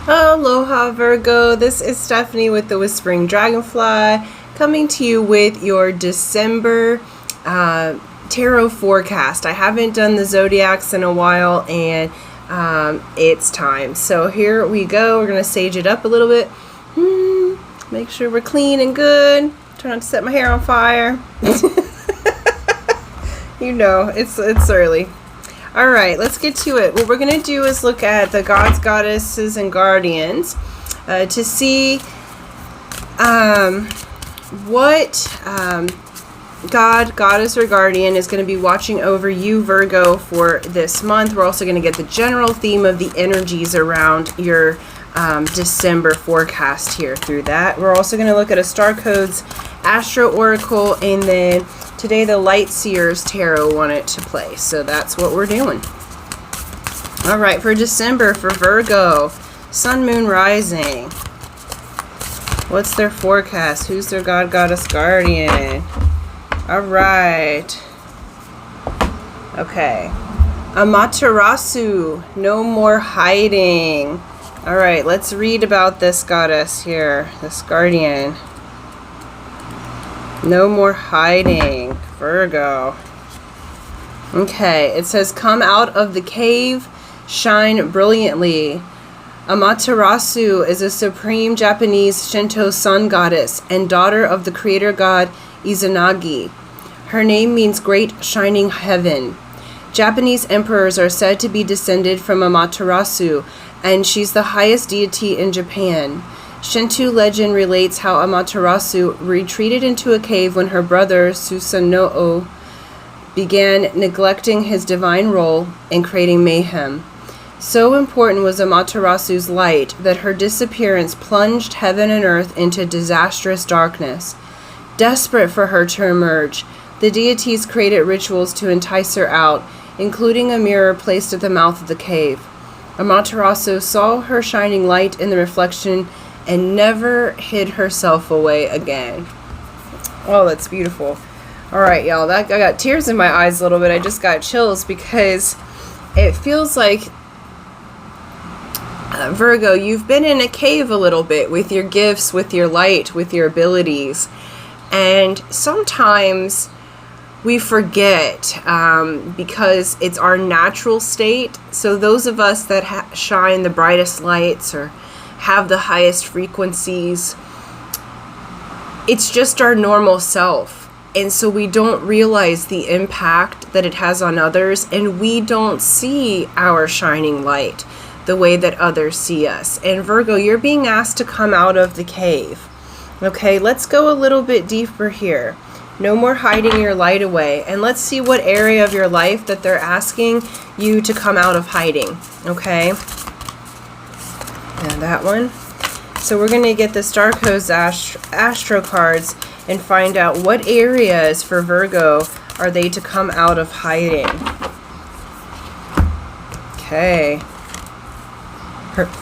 Aloha Virgo, this is Stephanie with the Whispering Dragonfly coming to you with your December tarot forecast. I haven't done the zodiacs in a while and it's time. So here we go. We're going to sage it up a little bit. Make sure we're clean and good. Try not to set my hair on fire. You know, it's early. All right, let's get to it. What we're going to do is look at the gods, goddesses, and guardians to see what god, goddess, or guardian is going to be watching over you, Virgo, for this month. We're also going to get the general theme of the energies around your December forecast here through that. We're also going to look at a Star Codes Astro Oracle, and then today the Light Seers Tarot wanted to play, so that's what we're doing. All right, for December, for Virgo, Sun, Moon, Rising. What's their forecast? Who's their god, goddess, guardian? All right. Okay. Amaterasu, no more hiding. All right, let's read about this goddess here, this guardian. No more hiding, Virgo. Okay, it says, come out of the cave, shine brilliantly. Amaterasu is a supreme Japanese Shinto sun goddess and daughter of the creator god Izanagi. Her name means great shining heaven. Japanese emperors are said to be descended from Amaterasu, and she's the highest deity in Japan. Shinto legend relates how Amaterasu retreated into a cave when her brother Susanoo began neglecting his divine role and creating mayhem. So important was Amaterasu's light that her disappearance plunged heaven and earth into disastrous darkness. Desperate for her to emerge, the deities created rituals to entice her out, including a mirror placed at the mouth of the cave. Amaterasu saw her shining light in the reflection and never hid herself away again. Oh, that's beautiful. All right, y'all. I got tears in my eyes a little bit. I just got chills because it feels like, Virgo, you've been in a cave a little bit with your gifts, with your light, with your abilities. And sometimes we forget because it's our natural state. So those of us that shine the brightest lights or have the highest frequencies, it's just our normal self, and so we don't realize the impact that it has on others, and we don't see our shining light the way that others see us. And Virgo, you're being asked to come out of the cave. Okay, let's go a little bit deeper here. No more hiding your light away, and let's see what area of your life that they're asking you to come out of hiding. Okay, and that one. So we're going to get the Star Codes Astro cards and find out what areas for Virgo are they to come out of hiding. Okay. Perfect.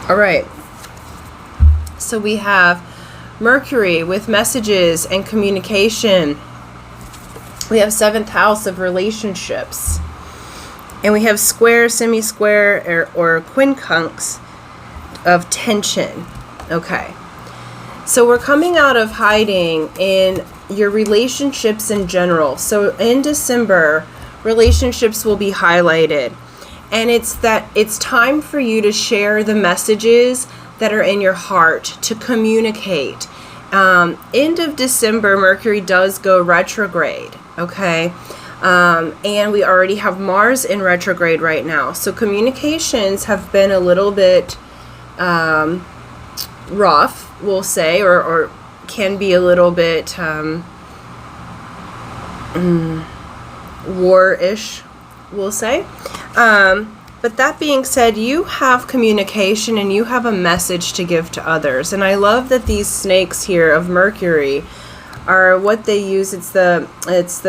All right. So we have Mercury with messages and communication. We have 7th house of relationships. And we have square, semi-square, or quincunx of tension. Okay. So we're coming out of hiding in your relationships in general. So in December, relationships will be highlighted. And it's time for you to share the messages that are in your heart, to communicate. End of December, Mercury does go retrograde. Okay. And we already have Mars in retrograde right now. So communications have been a little bit rough, we'll say, or can be a little bit war-ish, we'll say. But that being said, you have communication and you have a message to give to others. And I love that these snakes here of Mercury are what they use. It's the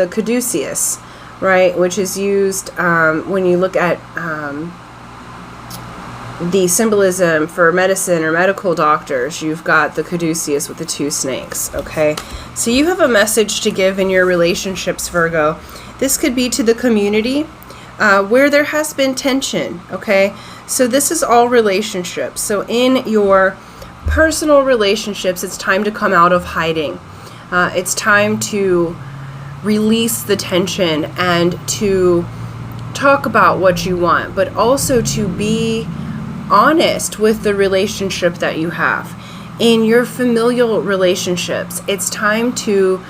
caduceus, right, which is used when you look at the symbolism for medicine or medical doctors. You've got the caduceus with the 2 snakes. Okay, so you have a message to give in your relationships, Virgo. This could be to the community. where there has been tension, okay? So this is all relationships. So in your personal relationships, it's time to come out of hiding. It's time to release the tension and to talk about what you want, but also to be honest with the relationship that you have. In your familial relationships, it's time to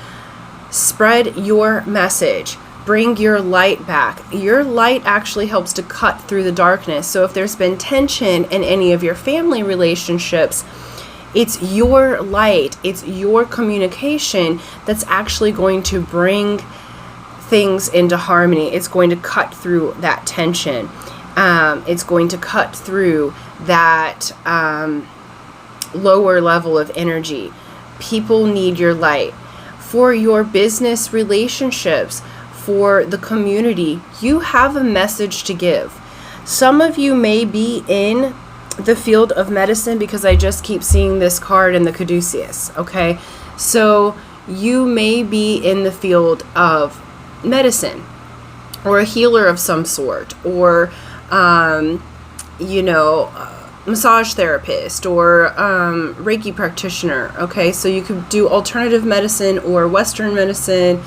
spread your message. Bring your light back. Your light actually helps to cut through the darkness. So if there's been tension in any of your family relationships, it's your light, it's your communication that's actually going to bring things into harmony. It's going to cut through that tension. It's going to cut through that lower level of energy. People need your light. For your business relationships, for the community, you have a message to give. Some of you may be in the field of medicine, because I just keep seeing this card in the caduceus, okay? So you may be in the field of medicine, or a healer of some sort, or massage therapist, or Reiki practitioner, okay? So you could do alternative medicine or Western medicine,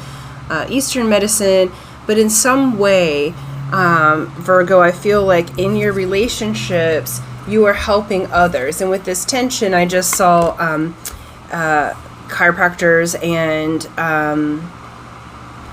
Eastern medicine, but in some way, Virgo, I feel like in your relationships, you are helping others. And with this tension, I just saw chiropractors and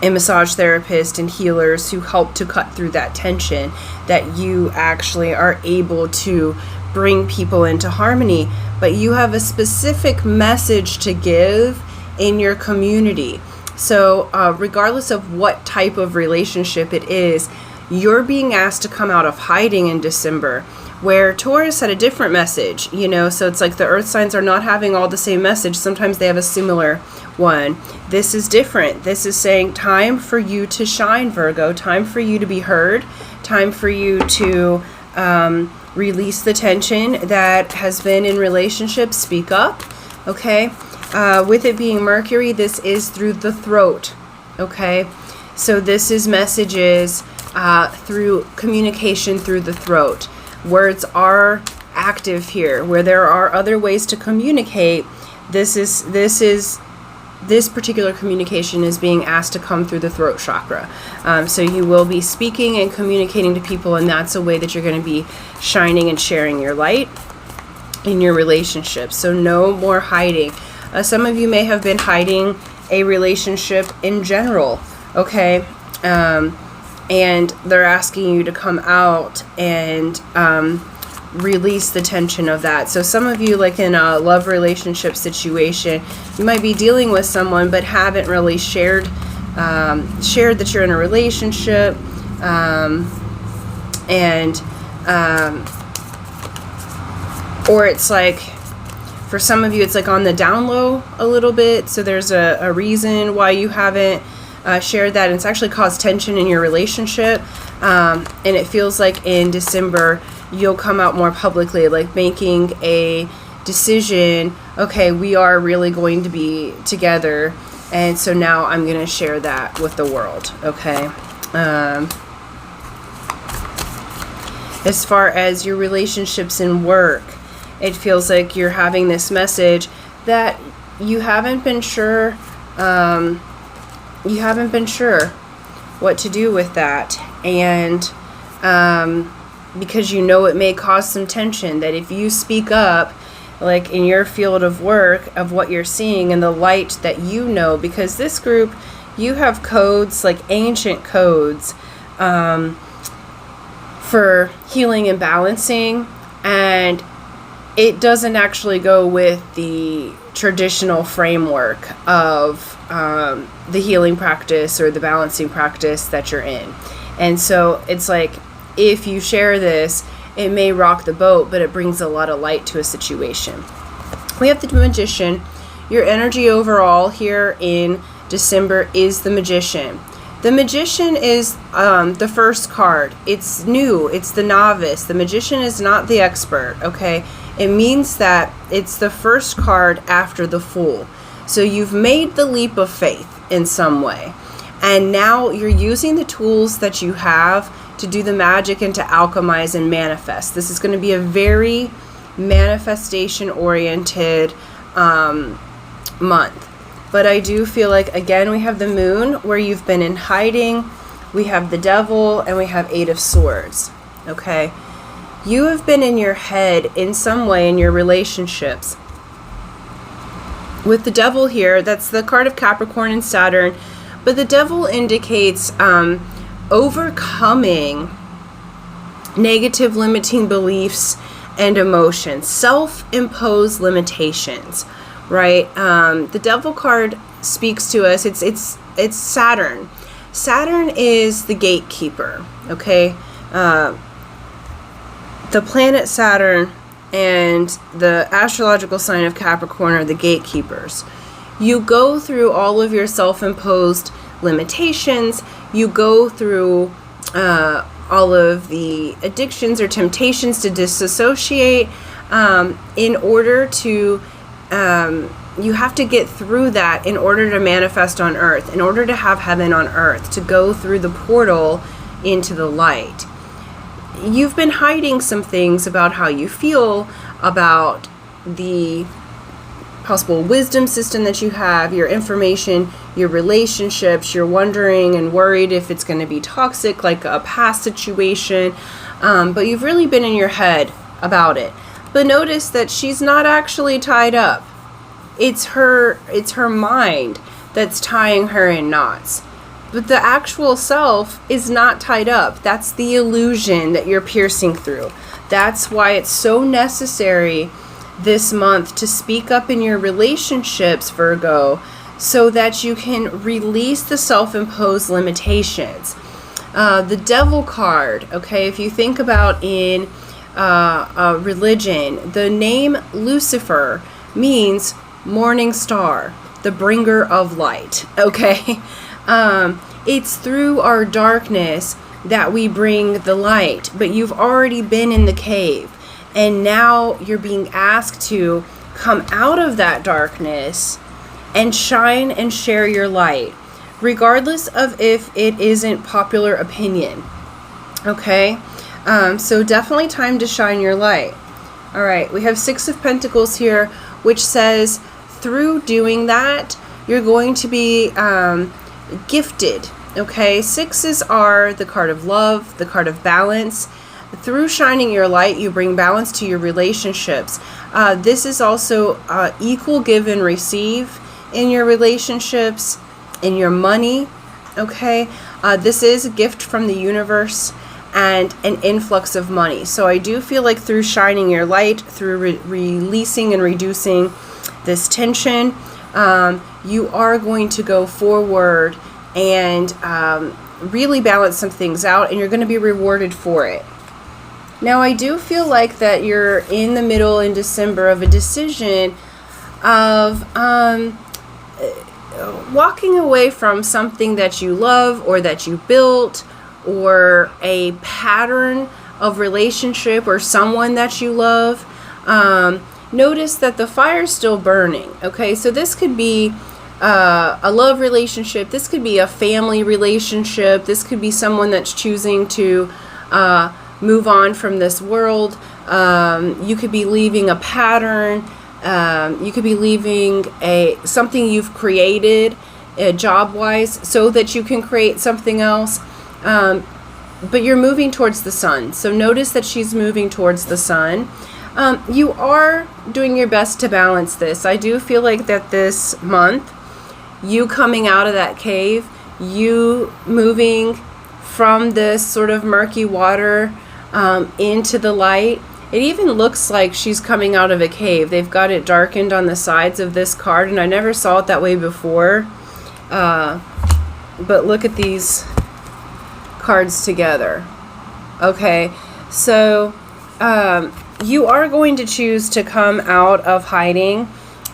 a massage therapist and healers who help to cut through that tension, that you actually are able to bring people into harmony. But you have a specific message to give in your community. So regardless of what type of relationship it is, you're being asked to come out of hiding in December, where Taurus had a different message, so it's like the earth signs are not having all the same message. Sometimes they have a similar one. This is different. This is saying time for you to shine, Virgo, time for you to be heard, time for you to release the tension that has been in relationships. Speak up, okay? With it being Mercury, this is through the throat, okay? So this is messages through communication through the throat. Words are active here. Where there are other ways to communicate, this particular communication is being asked to come through the throat chakra. So you will be speaking and communicating to people, and that's a way that you're going to be shining and sharing your light in your relationships. So no more hiding. Some of you may have been hiding a relationship in general, okay? And they're asking you to come out and release the tension of that. So some of you, like in a love relationship situation, you might be dealing with someone but haven't really shared that you're in a relationship, or it's like, for some of you, it's like on the down low a little bit. So there's a reason why you haven't shared that, and it's actually caused tension in your relationship. And it feels like in December, you'll come out more publicly, like making a decision, okay, we are really going to be together, and so now I'm going to share that with the world, okay? As far as your relationships and work, it feels like you're having this message that you haven't been sure what to do with that, and because it may cause some tension, that if you speak up, like in your field of work, of what you're seeing and the light that because this group, you have codes, like ancient codes, for healing and balancing, and it doesn't actually go with the traditional framework of the healing practice or the balancing practice that you're in. And so it's like, if you share this, it may rock the boat, but it brings a lot of light to a situation. We have the Magician. Your energy overall here in December is the Magician. The Magician is the first card. It's new. It's the novice. The Magician is not the expert, okay? It means that it's the first card after the Fool. So you've made the leap of faith in some way. And now you're using the tools that you have to do the magic and to alchemize and manifest. This is going to be a very manifestation-oriented month. But I do feel like, again, we have the moon where you've been in hiding. We have the devil, and we have 8 of Swords. Okay? You have been in your head in some way in your relationships. With the devil here, that's the card of Capricorn and Saturn. But the devil indicates overcoming negative limiting beliefs and emotions, self-imposed limitations, right? The devil card speaks to us. It's Saturn. Saturn is the gatekeeper, okay? The planet Saturn and the astrological sign of Capricorn are the gatekeepers. You go through all of your self-imposed limitations. You go through all of the addictions or temptations to disassociate in order to, you have to get through that in order to manifest on earth, in order to have heaven on earth, to go through the portal into the light. You've been hiding some things about how you feel, about the possible wisdom system that you have, your information, your relationships. You're wondering and worried if it's going to be toxic, like a past situation, but you've really been in your head about it. But notice that she's not actually tied up. It's her mind that's tying her in knots. But the actual self is not tied up. That's the illusion that you're piercing through. That's why it's so necessary this month to speak up in your relationships, Virgo, so that you can release the self-imposed limitations. The devil card, okay, if you think about in religion, the name Lucifer means morning star, the bringer of light, okay? It's through our darkness that we bring the light, but you've already been in the cave, and now you're being asked to come out of that darkness and shine and share your light, regardless of if it isn't popular opinion, okay? So definitely time to shine your light. All right, we have 6 of Pentacles here, which says through doing that, you're going to be gifted, okay? 6s are the card of love, the card of balance. Through shining your light, you bring balance to your relationships. This is also equal give and receive in your relationships, in your money, okay? This is a gift from the universe and an influx of money. So I do feel like through shining your light, through releasing and reducing this tension, you are going to go forward and really balance some things out, and you're going to be rewarded for it. Now, I do feel like that you're in the middle in December of a decision of walking away from something that you love or that you built, or a pattern of relationship or someone that you love. Notice that the fire's still burning, okay? So this could be a love relationship. This could be a family relationship. This could be someone that's choosing to move on from this world. You could be leaving a pattern. You could be leaving something you've created job-wise so that you can create something else. But you're moving towards the sun. So notice that she's moving towards the sun. You are doing your best to balance this. I do feel like that this month, you coming out of that cave, you moving from this sort of murky water into the light. It even looks like she's coming out of a cave. They've got it darkened on the sides of this card, and I never saw it that way before. But look at these cards together. Okay, so you are going to choose to come out of hiding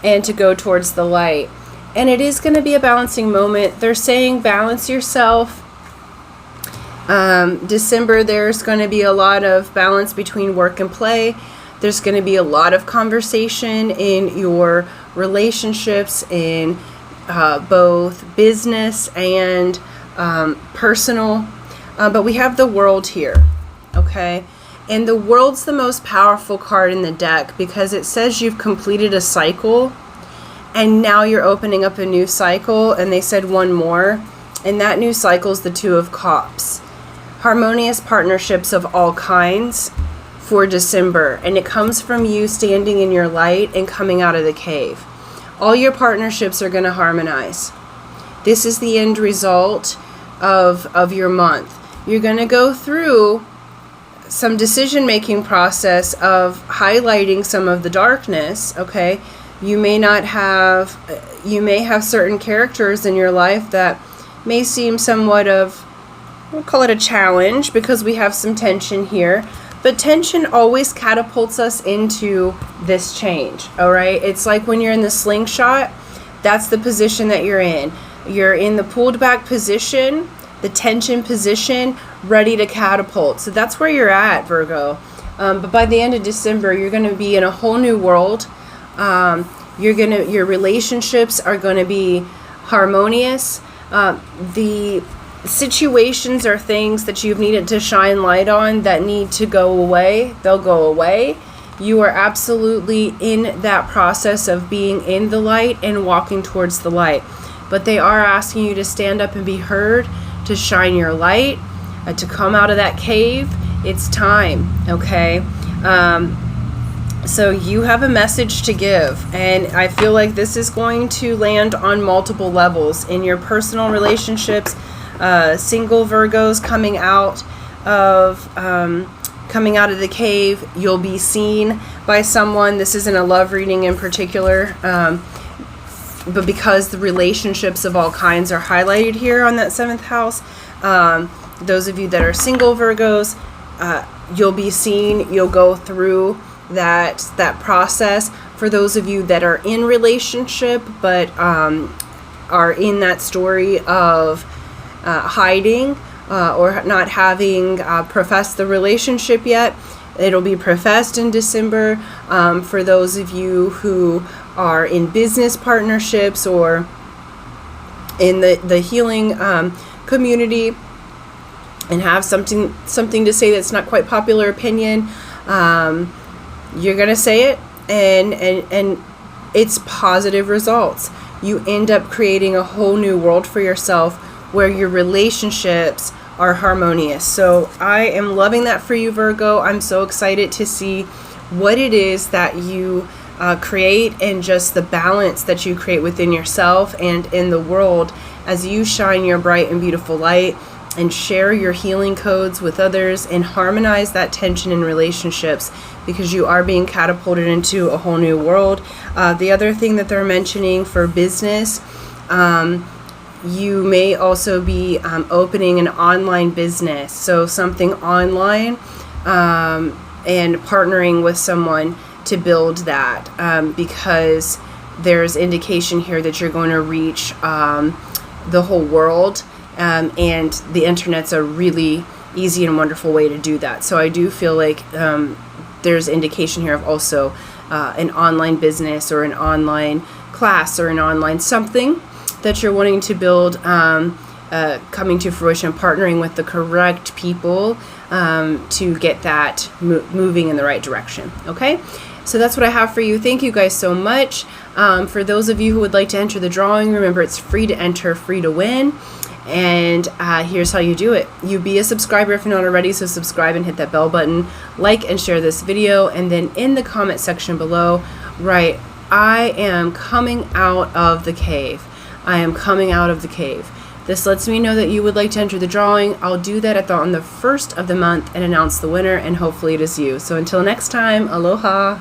and to go towards the light. And it is going to be a balancing moment. They're saying balance yourself. December, there's going to be a lot of balance between work and play. There's going to be a lot of conversation in your relationships, in both business and personal. But we have the World here, okay? And the World's the most powerful card in the deck because it says you've completed a cycle and now you're opening up a new cycle, and they said one more, and that new cycle is the Two of Cups. Harmonious partnerships of all kinds for December, and it comes from you standing in your light and coming out of the cave. All your partnerships are going to harmonize. This is the end result of your month. You're going to go through some decision-making process of highlighting some of the darkness, okay? You may have certain characters in your life that may seem somewhat of, we'll call it a challenge because we have some tension here. But tension always catapults us into this change, all right? It's like when you're in the slingshot, that's the position that you're in. You're in the pulled back position, the tension position, ready to catapult. So that's where you're at, Virgo. But by the end of December, you're going to be in a whole new world. Your relationships are going to be harmonious. The situations or things that you've needed to shine light on that need to go away, they'll go away. You are absolutely in that process of being in the light and walking towards the light. But they are asking you to stand up and be heard, to shine your light, to come out of that cave. It's time, okay? So you have a message to give, and I feel like this is going to land on multiple levels in your personal relationships. Single Virgos coming out of the cave, you'll be seen by someone. This isn't a love reading in particular, but because the relationships of all kinds are highlighted here on that 7th house, those of you that are single Virgos, you'll be seen. You'll go through that process. For those of you that are in relationship but are in that story of hiding or not having professed the relationship yet, it'll be professed in December. For those of you who are in business partnerships or in the healing community and have something to say that's not quite popular opinion, you're gonna say it, and it's positive results. You end up creating a whole new world for yourself where your relationships are harmonious. So I am loving that for you, Virgo. I'm so excited to see what it is that you create and just the balance that you create within yourself and in the world as you shine your bright and beautiful light and share your healing codes with others and harmonize that tension in relationships, because you are being catapulted into a whole new world. The other thing that they're mentioning for business, you may also be opening an online business, so something online, and partnering with someone to build that, because there's indication here that you're going to reach the whole world, and the internet's a really easy and wonderful way to do that. So I do feel like there's indication here of also an online business or an online class or an online something that you're wanting to build, coming to fruition, partnering with the correct people to get that moving in the right direction. Okay, so that's what I have for you. Thank you guys so much. For those of you who would like to enter the drawing, remember it's free to enter, free to win. And here's how you do it. You be a subscriber if you're not already, so subscribe and hit that bell button, like and share this video, and then in the comment section below, write, I am coming out of the cave. I am coming out of the cave. This lets me know that you would like to enter the drawing. I'll do that on the 1st of the month and announce the winner, and hopefully it is you. So until next time, aloha.